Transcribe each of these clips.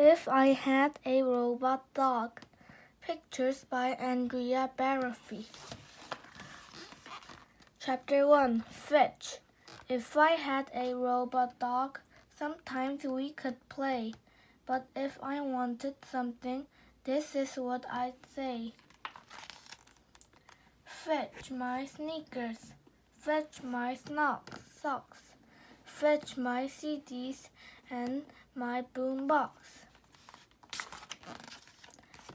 If I Had a Robot Dog. Pictures by Andrea Baruffi. Chapter 1. Fetch. If I had a robot dog, sometimes we could play. But if I wanted something, this is what I'd say. Fetch my sneakers. Fetch my socks. Fetch my CDs and my boombox.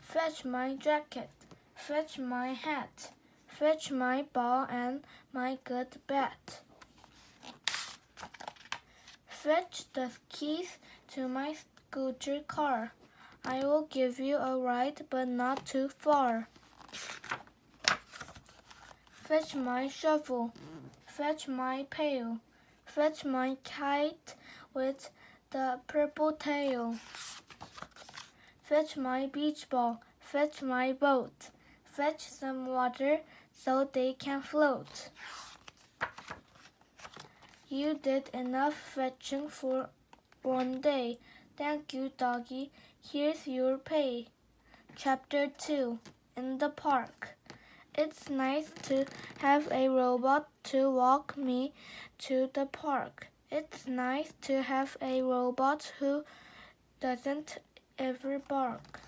Fetch my jacket. Fetch my hat. Fetch my ball and my good bat. Fetch the keys to my scooter car. I will give you a ride, but not too far. Fetch my shovel. Fetch my pail. Fetch my kite with the purple tail. Fetch my beach ball. Fetch my boat. Fetch some water so they can float. You did enough fetching for one day. Thank you, doggy. Here's your pay. Chapter 2. In the Park. It's nice to have a robot to walk me to the park. It's nice to have a robot who doesn't ever bark.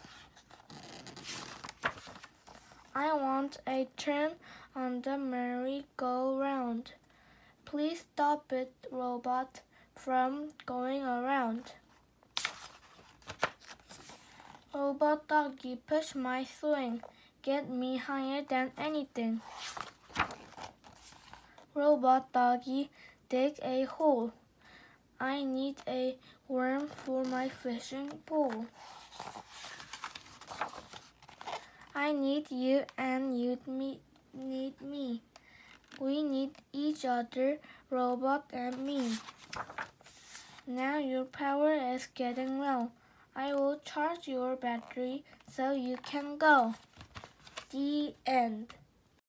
I want a turn on the merry-go-round. Please stop it, robot, from going around. Robot doggy, push my swing. Get me higher than anything. Robot doggy, dig a hole. I need a worm for my fishing pole. I need you and you need me. We need each other, robot and me. Now your power is getting low. I will charge your battery so you can go. The end.